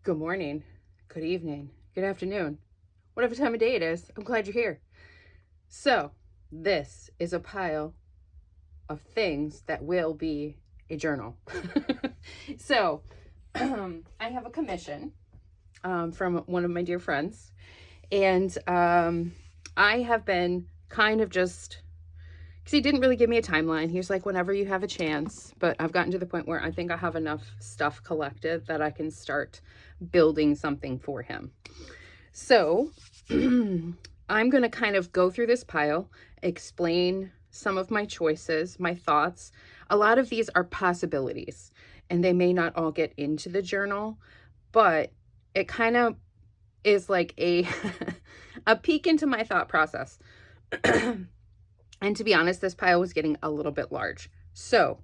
Good morning, good evening, good afternoon, whatever time of day it is. I'm glad you're here. So, this is a pile of things that will be a journal. so, I have a commission from one of my dear friends, and I have been kind of just because he didn't really give me a timeline. He was like, whenever you have a chance. But I've gotten to the point where I think I have enough stuff collected that I can start building something for him. So I'm going to kind of go through this pile, explain some of my choices, my thoughts. A lot of these are possibilities, and they may not all get into the journal, but it kind of is like a a peek into my thought process. And to be honest, this pile was getting a little bit large. So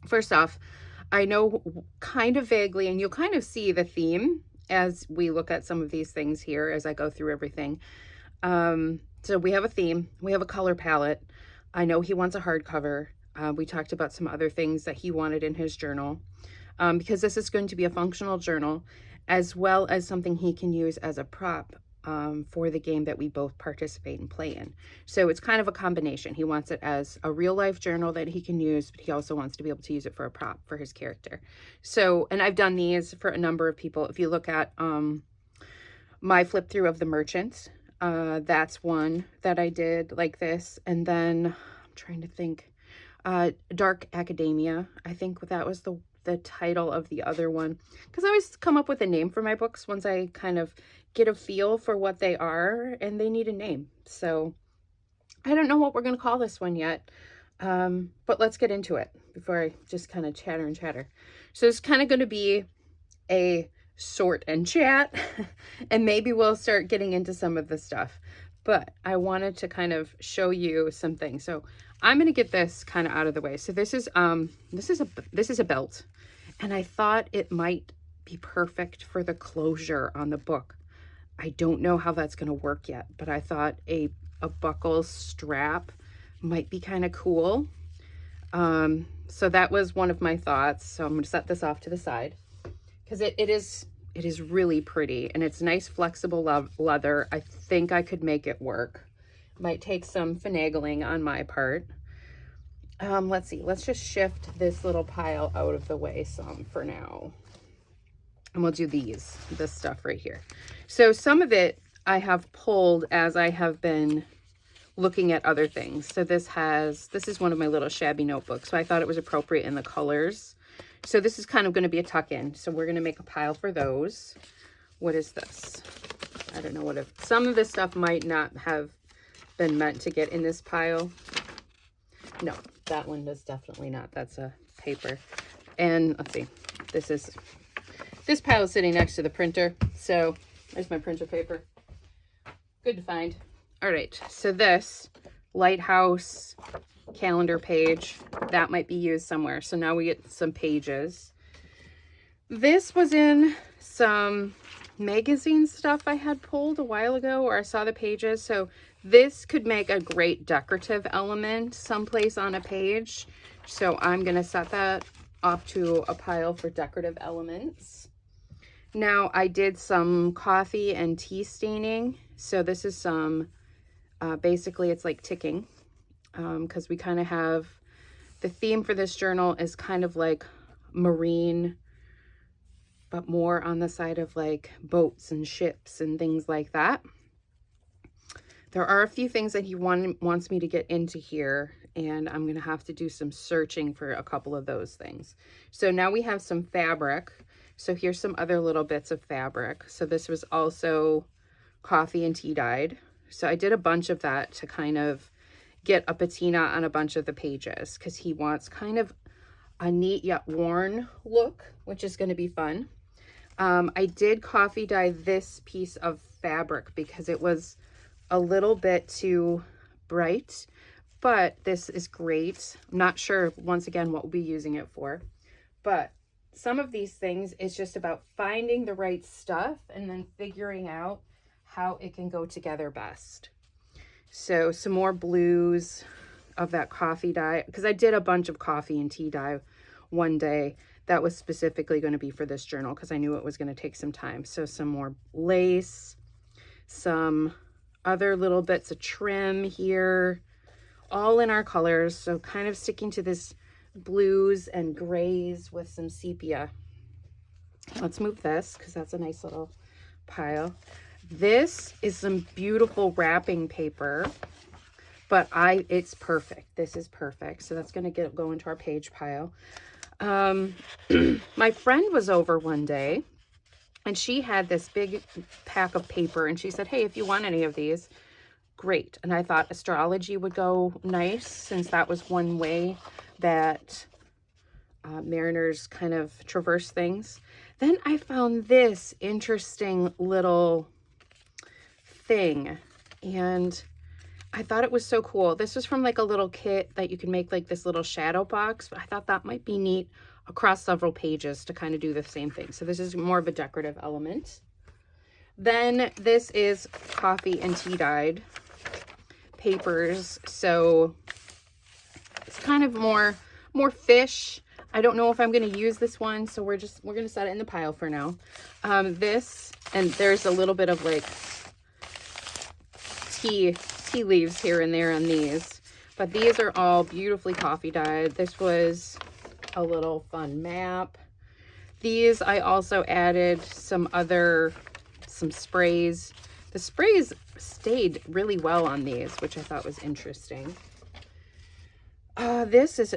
first off, I know kind of vaguely, and you'll kind of see the theme as we look at some of these things here as I go through everything. So we have a theme, we have a color palette. I know he wants a hardcover. We talked about some other things that he wanted in his journal, because this is going to be a functional journal as well as something he can use as a prop for the game that we both participate and play in. So it's kind of a combination. He wants it as a real life journal that he can use, but he also wants to be able to use it for a prop for his character. So, and I've done these for a number of people. If you look at my flip through of the merchants, that's one that I did like this. And then I'm trying to think, Dark Academia, I think that was the title of the other one, because I always come up with a name for my books once I kind of get a feel for what they are, and they need a name. So I don't know what we're going to call this one yet, but let's get into it before I just kind of chatter and chatter. So it's kind of going to be a sort and chat, and maybe we'll start getting into some of the stuff. But I wanted to kind of show you some things. So I'm going to get this kind of out of the way. So this is a belt, and I thought it might be perfect for the closure on the book. I don't know how that's going to work yet, but I thought a buckle strap might be kind of cool. So that was one of my thoughts. So I'm going to set this off to the side because it is really pretty, and it's nice flexible leather. I think I could make it work. Might take some finagling on my part. Let's see. Let's just shift this little pile out of the way some for now. And we'll do this stuff right here. So some of it I have pulled as I have been looking at other things. So this is one of my little shabby notebooks. So I thought it was appropriate in the colors. So this is kind of going to be a tuck-in. So we're going to make a pile for those. What is this? I don't know some of this stuff might not have been meant to get in this pile. No, that one does definitely not. That's a paper. And let's see. This pile is sitting next to the printer. So there's my printer paper. Good to find. All right. So this lighthouse calendar page, that might be used somewhere. So now we get some pages. This was in some magazine stuff I had pulled a while ago, or I saw the pages. So this could make a great decorative element someplace on a page. So I'm going to set that off to a pile for decorative elements. Now I did some coffee and tea staining. So this is some, basically it's like ticking, because we kind of have, the theme for this journal is kind of like marine, but more on the side of like boats and ships and things like that. There are a few things that he wants me to get into here, and I'm going to have to do some searching for a couple of those things. So now we have some fabric. So here's some other little bits of fabric. So this was also coffee and tea dyed. So I did a bunch of that to kind of get a patina on a bunch of the pages, because he wants kind of a neat yet worn look, which is going to be fun. I did coffee dye this piece of fabric because it was a little bit too bright, but this is great. I'm not sure, once again, what we'll be using it for, but some of these things is just about finding the right stuff and then figuring out how it can go together best. So some more blues of that coffee dye, because I did a bunch of coffee and tea dye one day. that was specifically going to be for this journal because I knew it was going to take some time. So some more lace, some other little bits of trim here, all in our colors. So kind of sticking to this blues and grays with some sepia. Let's move this because that's a nice little pile. This is some beautiful wrapping paper, but it's perfect. This is perfect. So that's going to go into our page pile. My friend was over one day and she had this big pack of paper and she said, hey, if you want any of these, great. And I thought astrology would go nice since that was one way that mariners kind of traverse things. Then I found this interesting little thing and I thought it was so cool. This was from like a little kit that you can make like this little shadow box, but I thought that might be neat across several pages to kind of do the same thing. So this is more of a decorative element. Then this is coffee and tea dyed papers. So it's kind of more fish. I don't know if I'm going to use this one, so we're going to set it in the pile for now. This, and there's a little bit of like tea leaves here and there on these, but these are all beautifully coffee dyed. This was a little fun map. These I also added some sprays. The sprays stayed really well on these, which I thought was interesting. This is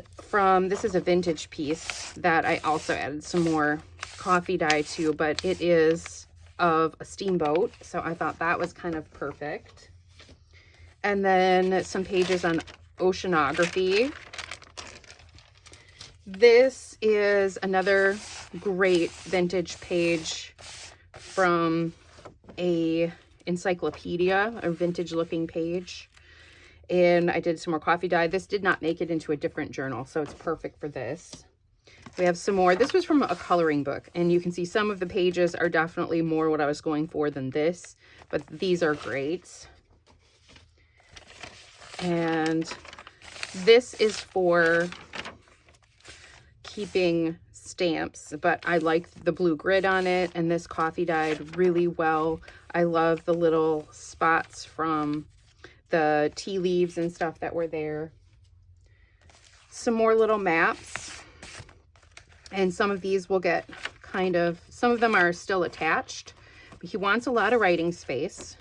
a vintage piece that I also added some more coffee dye to, but it is of a steamboat, so I thought that was kind of perfect. And then some pages on oceanography. This is another great vintage page from a encyclopedia, a vintage looking page. And I did some more coffee dye. This did not make it into a different journal, so it's perfect for this. We have some more. This was from a coloring book, and you can see some of the pages are definitely more what I was going for than this, but these are great. And this is for keeping stamps, but I like the blue grid on it, and this coffee dyed really well. I love the little spots from the tea leaves and stuff that were there. Some more little maps, and some of these will get some of them are still attached, but he wants a lot of writing space.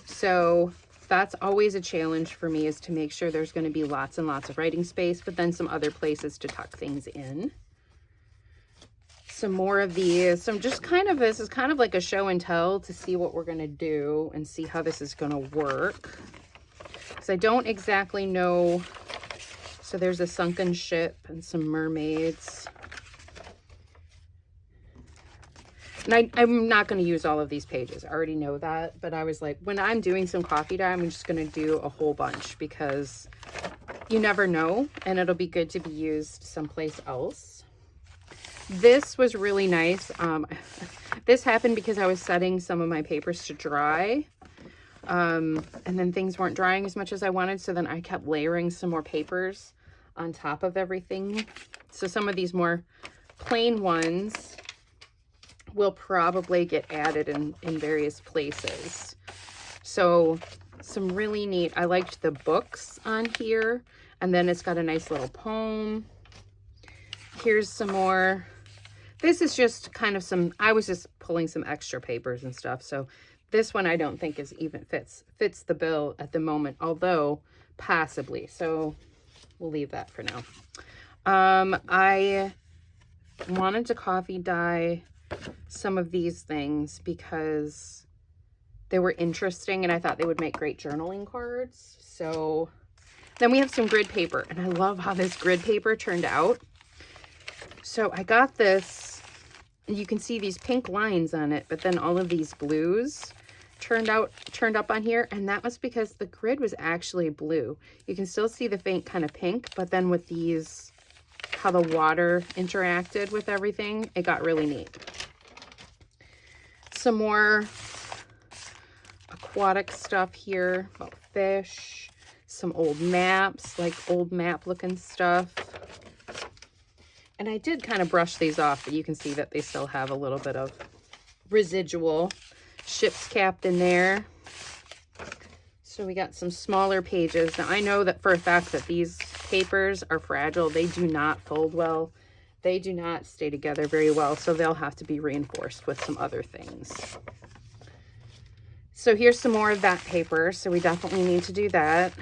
So that's always a challenge for me, is to make sure there's going to be lots and lots of writing space, but then some other places to tuck things in. Some more of these. So I'm just this is kind of like a show and tell to see what we're going to do and see how this is going to work. Because I don't exactly know. So there's a sunken ship and some mermaids. And I'm not going to use all of these pages. I already know that. But I was like, when I'm doing some coffee dye, I'm just going to do a whole bunch because you never know. And it'll be good to be used someplace else. This was really nice. This happened because I was setting some of my papers to dry. And then things weren't drying as much as I wanted. So then I kept layering some more papers on top of everything. So some of these more plain ones will probably get added in various places. So some really neat, I liked the books on here, and then it's got a nice little poem. Here's some more. This is just kind of I was just pulling some extra papers and stuff. So this one I don't think is even fits the bill at the moment, although possibly. So we'll leave that for now. I wanted to coffee dye some of these things because they were interesting and I thought they would make great journaling cards. So then we have some grid paper, and I love how this grid paper turned out. So I got this, and you can see these pink lines on it, but then all of these blues turned up on here, and that was because the grid was actually blue. You can still see the faint kind of pink, but then with these, how the water interacted with everything, it got really neat. Some more aquatic stuff here about fish, some old maps, like old map looking stuff. And I did kind of brush these off, but you can see that they still have a little bit of residual. Ship's Capped in there. So we got some smaller pages. Now I know that for a fact that these papers are fragile. They do not fold well. They do not stay together very well. So they'll have to be reinforced with some other things. So here's some more of that paper. So we definitely need to do that.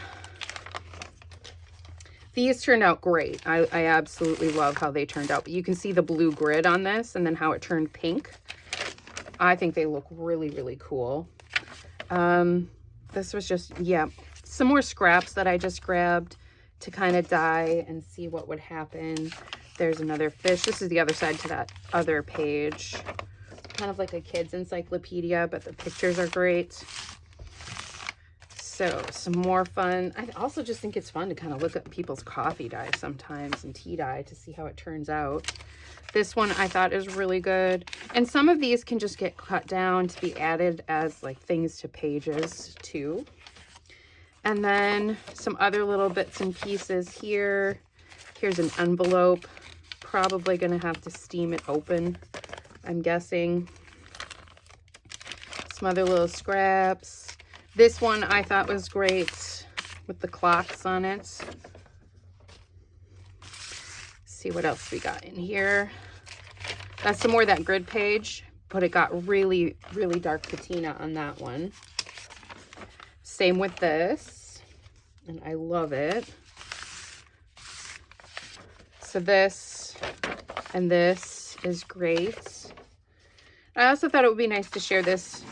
These turned out great. I absolutely love how they turned out. But you can see the blue grid on this and then how it turned pink. I think they look really, really cool. This was just, yeah, some more scraps that I just grabbed to kind of dye and see what would happen. There's another fish. This is the other side to that other page. Kind of like a kid's encyclopedia, but the pictures are great. So some more fun. I also just think it's fun to kind of look at people's coffee dye sometimes and tea dye to see how it turns out. This one I thought is really good. And some of these can just get cut down to be added as like things to pages too. And then some other little bits and pieces here. Here's an envelope. Probably gonna have to steam it open, I'm guessing. Some other little scraps. This one I thought was great with the clocks on it. See what else we got in here. That's some more of that grid page, but it got really, really dark patina on that one. Same with this, and I love it. So this and this is great. I also thought it would be nice to share this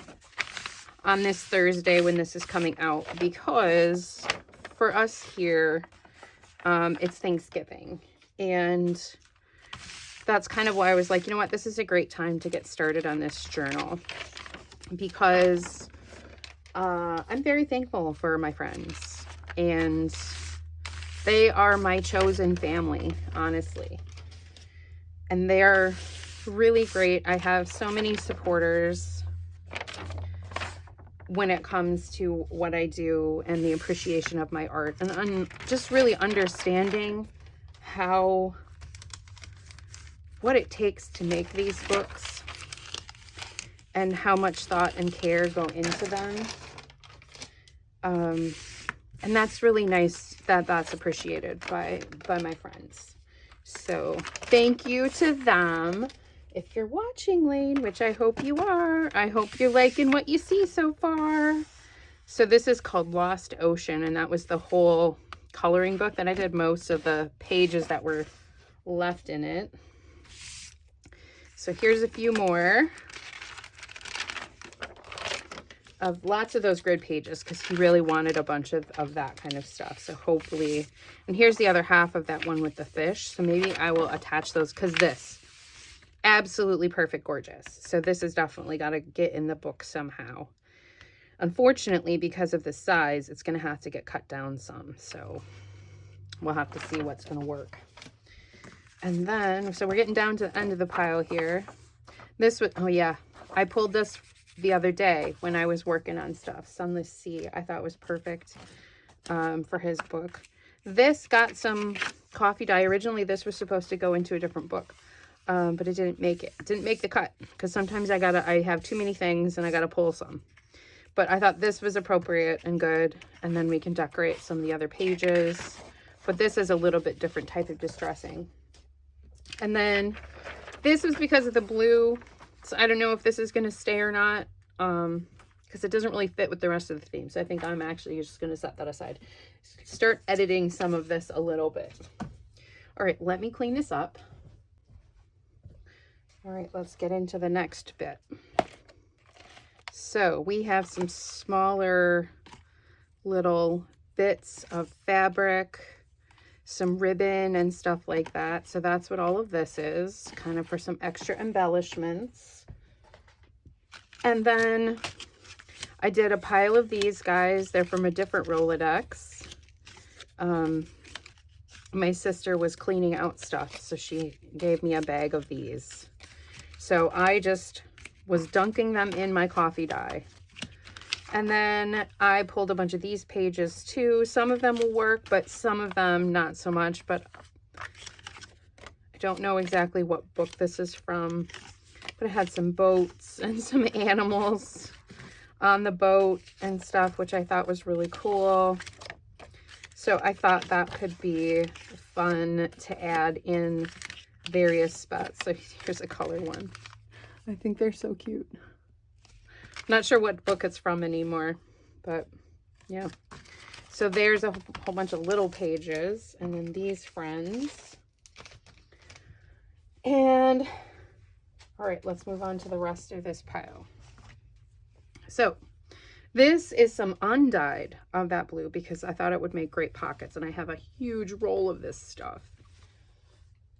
on this Thursday when this is coming out, because for us here, it's Thanksgiving. And that's kind of why I was like, you know what, this is a great time to get started on this journal, because I'm very thankful for my friends, and they are my chosen family, honestly. And they're really great. I have so many supporters when it comes to what I do and the appreciation of my art, and just really understanding what it takes to make these books and how much thought and care go into them. And that's really nice that that's appreciated by my friends. So thank you to them. If you're watching, Lane, which I hope you are, I hope you're liking what you see so far. So this is called Lost Ocean, and that was the whole coloring book that I did most of the pages that were left in it. So here's a few more of lots of those grid pages, because he really wanted a bunch of that kind of stuff. So hopefully, and here's the other half of that one with the fish. So maybe I will attach those, because this, absolutely perfect, gorgeous. So this has definitely got to get in the book somehow. Unfortunately, because of the size, it's going to have to get cut down some. So we'll have to see what's going to work. And then, so we're getting down to the end of the pile here. This was, oh yeah, I pulled this the other day when I was working on stuff. Sunless Sea, I thought was perfect for his book. This got some coffee dye. Originally, this was supposed to go into a different book, but it didn't make it. It didn't make the cut, because sometimes I have too many things and I gotta pull some. But I thought this was appropriate and good, and then we can decorate some of the other pages. But this is a little bit different type of distressing. And then this was because of the blue. So I don't know if this is going to stay or not, because it doesn't really fit with the rest of the theme. So I think I'm actually just going to set that aside. Start editing some of this a little bit. All right, let me clean this up. All right, let's get into the next bit. So we have some smaller little bits of fabric, some ribbon and stuff like that. So that's what all of this is, kind of for some extra embellishments. And then I did a pile of these guys. They're from a different Rolodex. My sister was cleaning out stuff, so she gave me a bag of these. So I just was dunking them in my coffee dye. And then I pulled a bunch of these pages too. Some of them will work, but some of them not so much. But don't know exactly what book this is from, but it had some boats and some animals on the boat and stuff, which I thought was really cool. So I thought that could be fun to add in various spots. So here's a color one. I think they're so cute. Not sure what book it's from anymore, but yeah. So there's a whole bunch of little pages, and then these friends. And all right, let's move on to the rest of this pile. So this is some undyed of that blue because I thought it would make great pockets, and I have a huge roll of this stuff.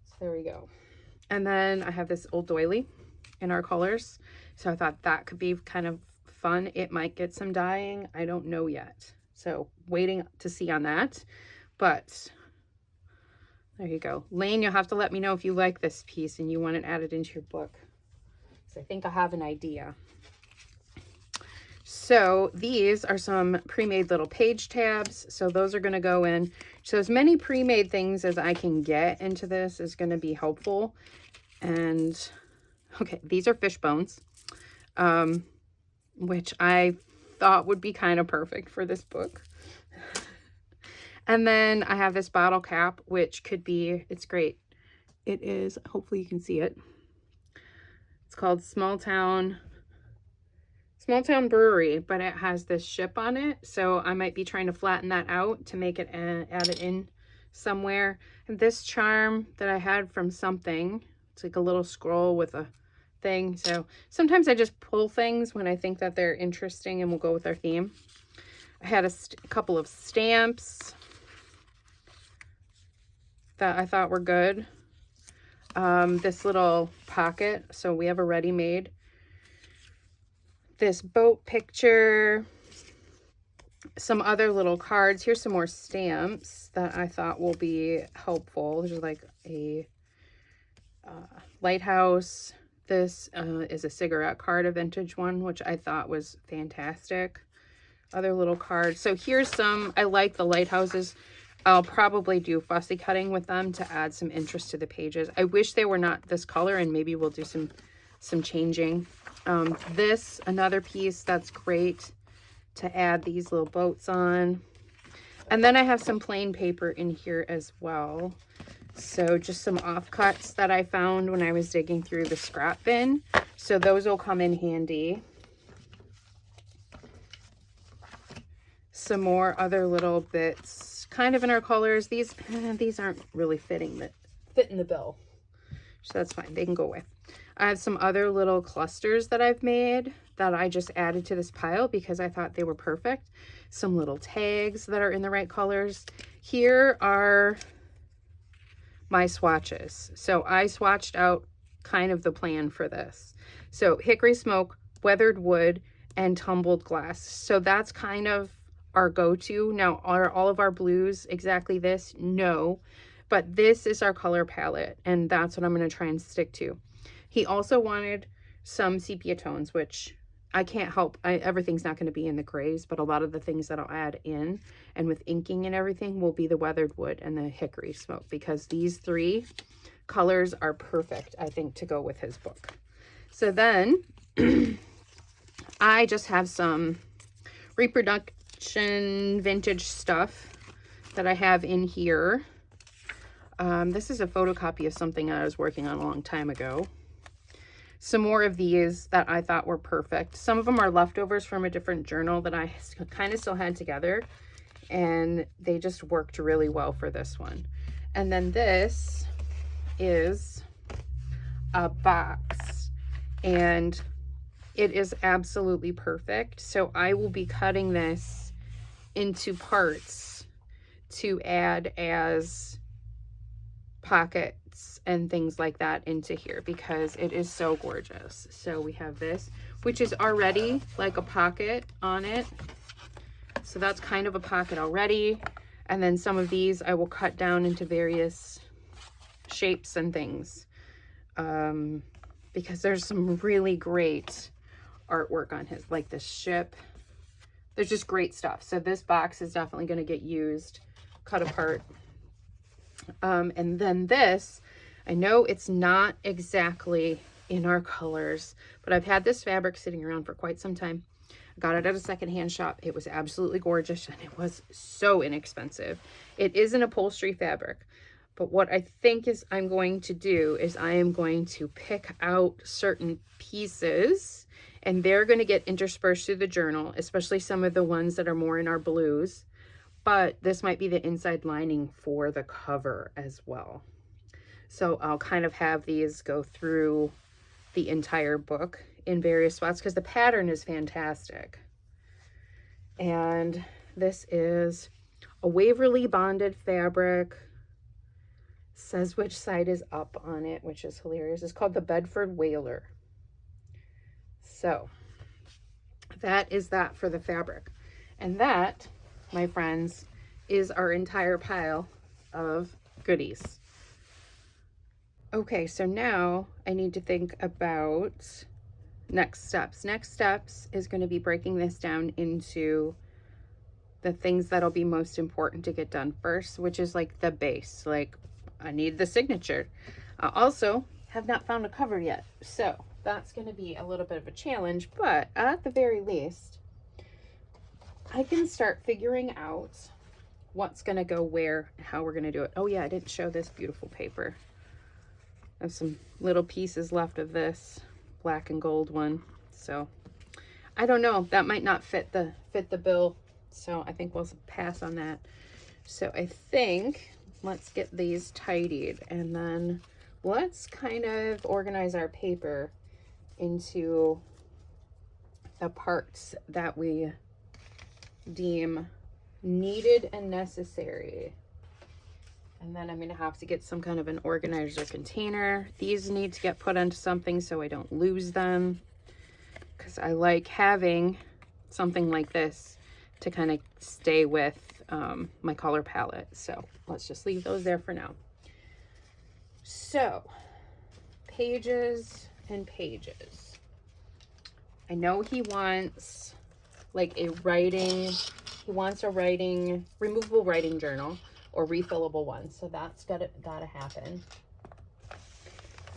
So there we go. And then I have this Old Doily in our colors. So I thought that could be kind of fun. It might get some dyeing. I don't know yet. So waiting to see on that. But there you go. Lane, you'll have to let me know if you like this piece and you want it added into your book. So I think I have an idea. So these are some pre-made little page tabs. So those are going to go in. So as many pre-made things as I can get into this is going to be helpful. And okay, these are fish bones, which I thought would be kind of perfect for this book. And then I have this bottle cap, which could be, it's great. It is, hopefully you can see it. It's called Small Town Brewery, but it has this ship on it. So I might be trying to flatten that out to make it, add it in somewhere. And this charm that I had from something, it's like a little scroll with a thing. So sometimes I just pull things when I think that they're interesting and will go with our theme. I had a couple of stamps that I thought were good. This little pocket. So we have a ready-made. This boat picture. Some other little cards. Here's some more stamps that I thought will be helpful. There's like a lighthouse. This is a cigarette card, a vintage one, which I thought was fantastic. Other little cards. So here's some, I like the lighthouses. I'll probably do fussy cutting with them to add some interest to the pages. I wish they were not this color, and maybe we'll do some changing. This, another piece that's great to add these little boats on. And then I have some plain paper in here as well. So just some offcuts that I found when I was digging through the scrap bin. So those will come in handy. Some more other little bits kind of in our colors. These aren't really fit in the bill. So that's fine. They can go away. I have some other little clusters that I've made that I just added to this pile because I thought they were perfect. Some little tags that are in the right colors. Here are my swatches. So I swatched out kind of the plan for this. So hickory smoke, weathered wood, and tumbled glass. So that's kind of our go-to. Now, are all of our blues exactly this? No, but this is our color palette, and that's what I'm going to try and stick to. He also wanted some sepia tones, which I can't help. Everything's not going to be in the grays, but a lot of the things that I'll add in and with inking and everything will be the weathered wood and the hickory smoke, because these three colors are perfect, I think, to go with his book. So then I just have some reproduction vintage stuff that I have in here. This is a photocopy of something I was working on a long time ago. Some more of these that I thought were perfect. Some of them are leftovers from a different journal that I kind of still had together, and they just worked really well for this one. And then this is a box, and it is absolutely perfect. So I will be cutting this into parts to add as pockets and things like that into here because it is so gorgeous. So we have this, which is already like a pocket on it. So that's kind of a pocket already. And then some of these I will cut down into various shapes and things because there's some really great artwork on his, like this ship. There's just great stuff. So this box is definitely going to get used, cut apart. And then this, I know it's not exactly in our colors, but I've had this fabric sitting around for quite some time. I got it at a secondhand shop. It was absolutely gorgeous and it was so inexpensive. It is an upholstery fabric, but what I think is I'm going to do is I am going to pick out certain pieces and they're going to get interspersed through the journal, especially some of the ones that are more in our blues. But this might be the inside lining for the cover as well. So I'll kind of have these go through the entire book in various spots because the pattern is fantastic. And this is a Waverly bonded fabric. Says which side is up on it, which is hilarious. It's called the Bedford Whaler. So that is that for the fabric. And that, my friends, is our entire pile of goodies. Okay, so now I need to think about next steps. Next steps is going to be breaking this down into the things that'll be most important to get done first, which is like the base. Like, I need the signature. I also have not found a cover yet, so that's going to be a little bit of a challenge, but at the very least, I can start figuring out what's going to go where and how we're going to do it. Oh yeah, I didn't show this beautiful paper. I have some little pieces left of this black and gold one, so I don't know, that might not fit the bill, so I think we'll pass on that. So I think let's get these tidied and then let's kind of organize our paper into the parts that we deem needed and necessary. And then I'm going to have to get some kind of an organizer container. These need to get put onto something so I don't lose them, because I like having something like this to kind of stay with my color palette. So let's just leave those there for now. So pages and pages. I know he wants like a writing, he wants a writing, removable writing journal or refillable one. So that's gotta happen.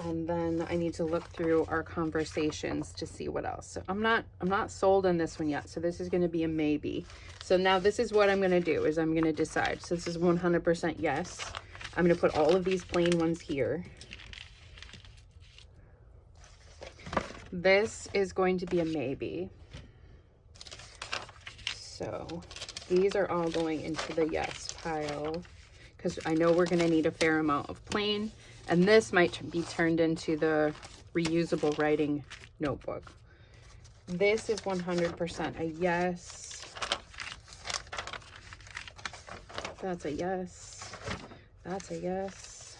And then I need to look through our conversations to see what else. So I'm not sold on this one yet. So this is going to be a maybe. So now this is what I'm going to do is I'm going to decide. So this is 100% yes. I'm going to put all of these plain ones here. This is going to be a maybe. So these are all going into the yes pile because I know we're going to need a fair amount of plain. And this might be turned into the reusable writing notebook. This is 100% a yes. That's a yes. That's a yes.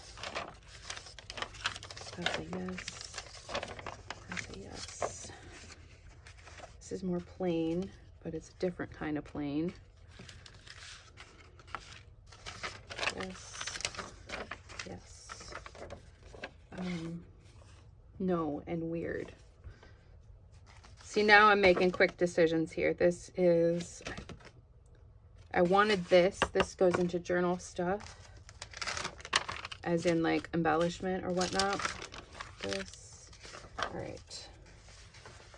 That's a yes. That's a yes. This is more plain, but it's a different kind of plain. Yes. Yes. No and weird. See, now I'm making quick decisions here. This is, I wanted this. This goes into journal stuff, as in like embellishment or whatnot. This, all right.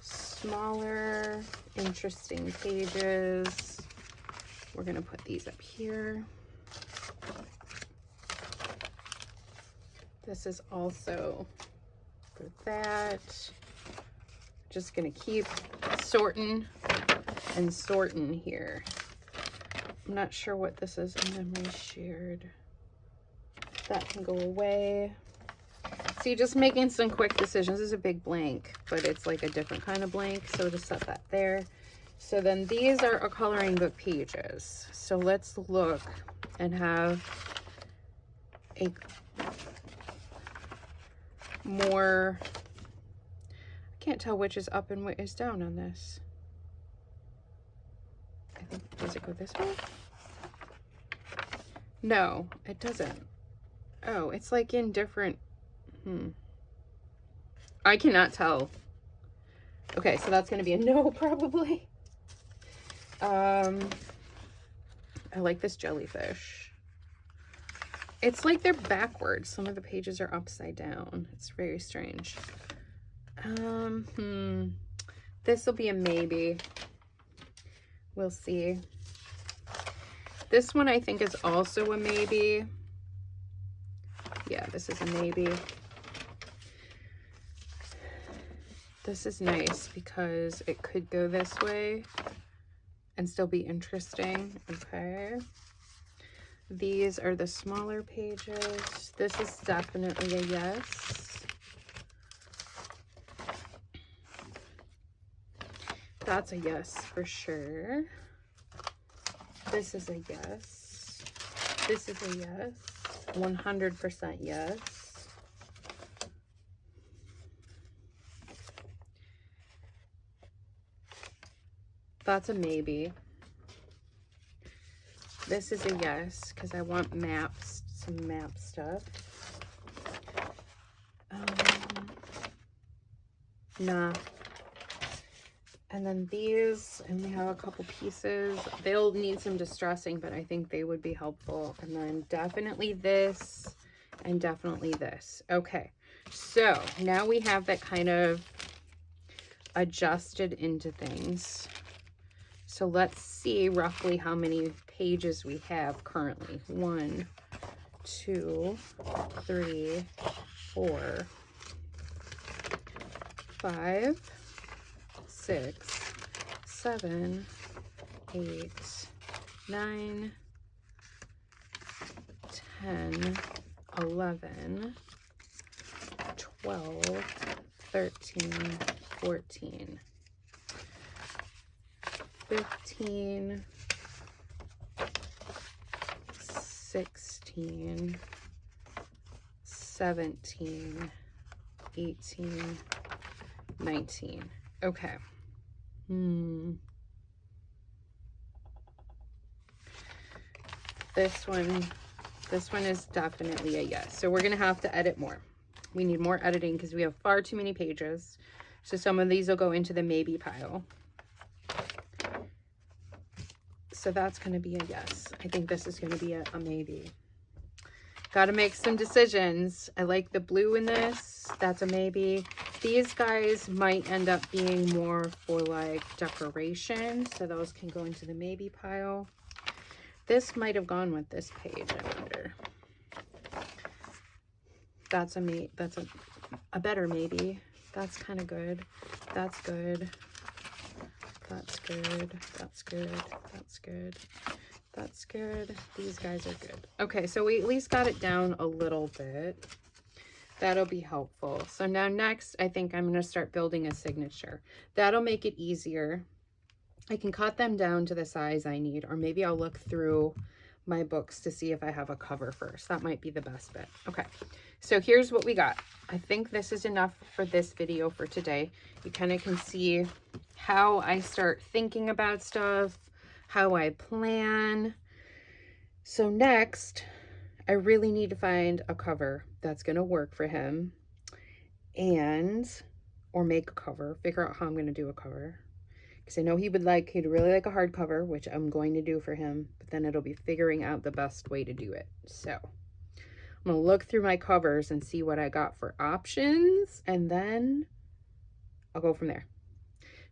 Smaller, interesting pages. We're gonna put these up here. This is also for that. Just gonna keep sorting and sorting here. I'm not sure what this is. Memory shared. That can go away. See, just making some quick decisions. This is a big blank, but it's like a different kind of blank. So just set that there. So then these are our coloring book pages. So let's look and have a more, I can't tell which is up and which is down on this. I think, does it go this way? No, it doesn't. Oh, it's like in different, I cannot tell. Okay, so that's gonna be a no probably. I like this jellyfish. It's like they're backwards. Some of the pages are upside down. It's very strange. This will be a maybe. We'll see. This one I think is also a maybe. Yeah, this is a maybe. This is nice because it could go this way and still be interesting. Okay. These are the smaller pages. This is definitely a yes. That's a yes for sure. This is a yes. This is a yes. 100% yes. That's a maybe. This is a yes, because I want maps, some map stuff. Nah. And then these, and we have a couple pieces. They'll need some distressing, but I think they would be helpful. And then definitely this, and definitely this. Okay, so now we have that kind of adjusted into things. So let's see roughly how many pages we have currently. 1, 2, 3, 4, 5, 6, 7, 8, 9, 10, 11, 12, 13, 14, 15, 16, 17, 18, 19. Okay. This one is definitely a yes. So we're going to have to edit more. We need more editing because we have far too many pages. So some of these will go into the maybe pile. So that's going to be a yes. I think this is going to be a maybe. Got to make some decisions. I like the blue in this. That's a maybe. These guys might end up being more for like decoration. So those can go into the maybe pile. This might have gone with this page, I wonder. That's a better maybe. That's kind of good. That's good. That's good. That's good. That's good. That's good. These guys are good. Okay, so we at least got it down a little bit. That'll be helpful. So now next, I think I'm going to start building a signature. That'll make it easier. I can cut them down to the size I need, or maybe I'll look through my books to see if I have a cover first. That might be the best bet. Okay, so here's what we got. I think this is enough for this video for today. You kind of can see how I start thinking about stuff, how I plan. So next, I really need to find a cover that's going to work for him, or make a cover, figure out how I'm going to do a cover. Because I know he'd really like a hardcover, which I'm going to do for him, but then it'll be figuring out the best way to do it. So I'm going to look through my covers and see what I got for options, and then I'll go from there.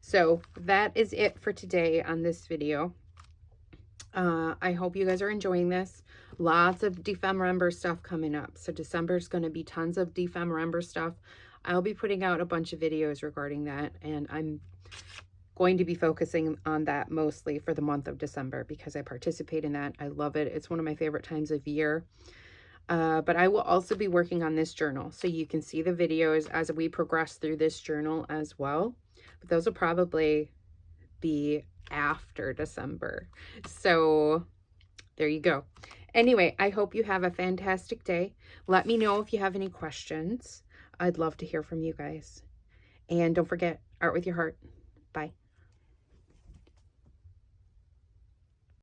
So that is it for today on this video. I hope you guys are enjoying this. Lots of Defemember stuff coming up. So December is going to be tons of Defemember stuff. I'll be putting out a bunch of videos regarding that, and I'm going to be focusing on that mostly for the month of December because I participate in that. I love it. It's one of my favorite times of year. But I will also be working on this journal, so you can see the videos as we progress through this journal as well. But those will probably be after December. So there you go. Anyway, I hope you have a fantastic day. Let me know if you have any questions. I'd love to hear from you guys. And don't forget, art with your heart.